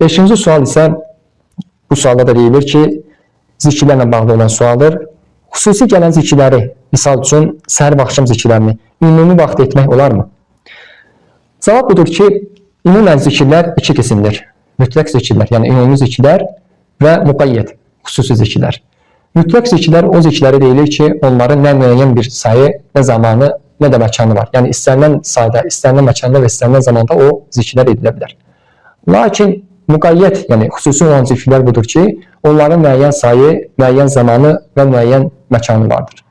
Beşinci sual isə bu sualda da deyilir ki, zikirlərlə bağlı olan sualdır. Xüsusi gələn zikirləri, misal üçün səhər və axşam zikirlərini ümumi vaxt etmək olarmı? Cavab budur ki, ümumən zikirlər iki qismdir. Mütləq zikirlər, yəni ümumi zikirlər və müqayyət, xüsusi zikirlər. Mütləq zikirlər o zikirləri deyilir ki, onların nə müəyyən bir sayı, nə zamanı, nə də məkanı var. Yəni istənilən sayda, istənilən məkanda və istənilən zamanda o zikirlər edilə bilər. Lakin müqayyət, yəni xüsusi olan zikirlər budur ki, onların müəyyən sayı, müəyyən zamanı və müəyyən məkanı vardır.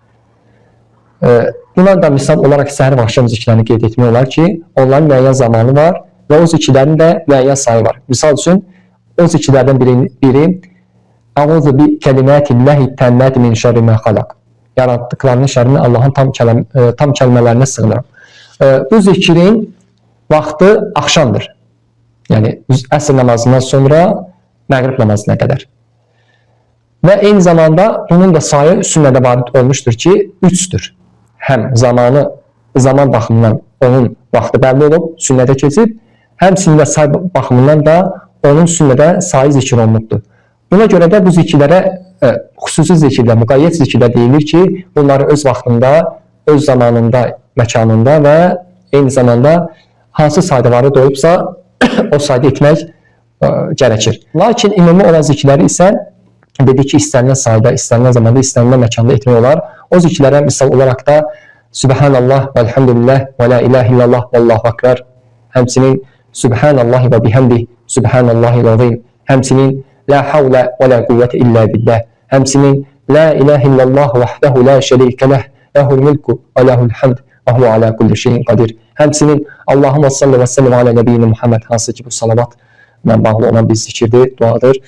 Buna da misal olaraq səhər və axşam zikirlərini qeyd etmək olar ki, onların müəyyən zamanı var və o zikirlərin də müəyyən sayı var. Misal üçün, o zikirlərdən biri Əuzu bi kəlimatillahi təmmati min şərri mə xalaq. Yaratdıqlarının şərrini Allahın tam kəlmələrinə sığınıram. Bu zikirin vaxtı axşamdır. Yəni, əsr namazından sonra məğrib namazına qədər. Və eyni zamanda bunun da sayı sünnədə varid olmuşdur ki, 3'dür. Həm zaman baxımından onun vaxtı bəlli olub, sünnədə keçib, həmçinin də say baxımından da onun sünnədə sayı zikir olunubdur. Buna görə də bu zikirlərə xüsusi zikirlər, müqayyət zikirlər deyilir ki, bunları öz vaxtında, öz zamanında, məkanında və eyni zamanda hansı sayda varid olubsa, o sayda etmək gərəkir. Lakin ümumi olan zikirləri isə dedik ki, istənilən sayda, istənilən zamanda, istənilən məkanda etmək olar. O zikirlərə misal olaraq da Subhanallah və elhamdülillah və la ilahe illallah və allahu akbar, həmçinin Subhanallah və bihamdih, Subhanallahi l-azim, həmçinin La havlə və la quvvətə illə billah, həmçinin La ilahe illallah vəhdəhu la şərikə ləh, ləhul milku və ləhul həmd və huve alə kulli şeyin qadir. Həmçinin Allahumma salli və sallim alə nəbiyyina Muhammed, hansı ki bu salavatla bağlı olan bir zikirdir, duadır.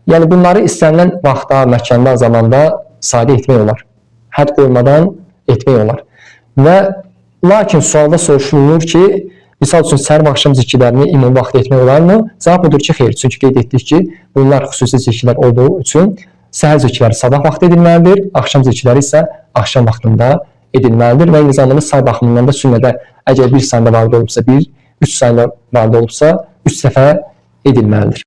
Yəni bunları istənilən vaxtda, məkanda, zamanda sadə etmək olar. Hədd qoymadan etmək olar. Və lakin sualda soruşulur ki, misal üçün səhər və axşam zikirlərini ümumi vaxt etmək olarmı? Cavab budur ki, xeyr. Çünki qeyd etdik ki, bunlar xüsusi zikirlər olduğu üçün səhər zikirləri sabah vaxt edilməlidir, axşam zikirləri isə axşam vaxtında edilməlidir və eyni zamanda say baxımından da sünnədə əgər bir sayında varid olubsa 1, 3 sayında varid olubsa 3 dəfə edilməlidir.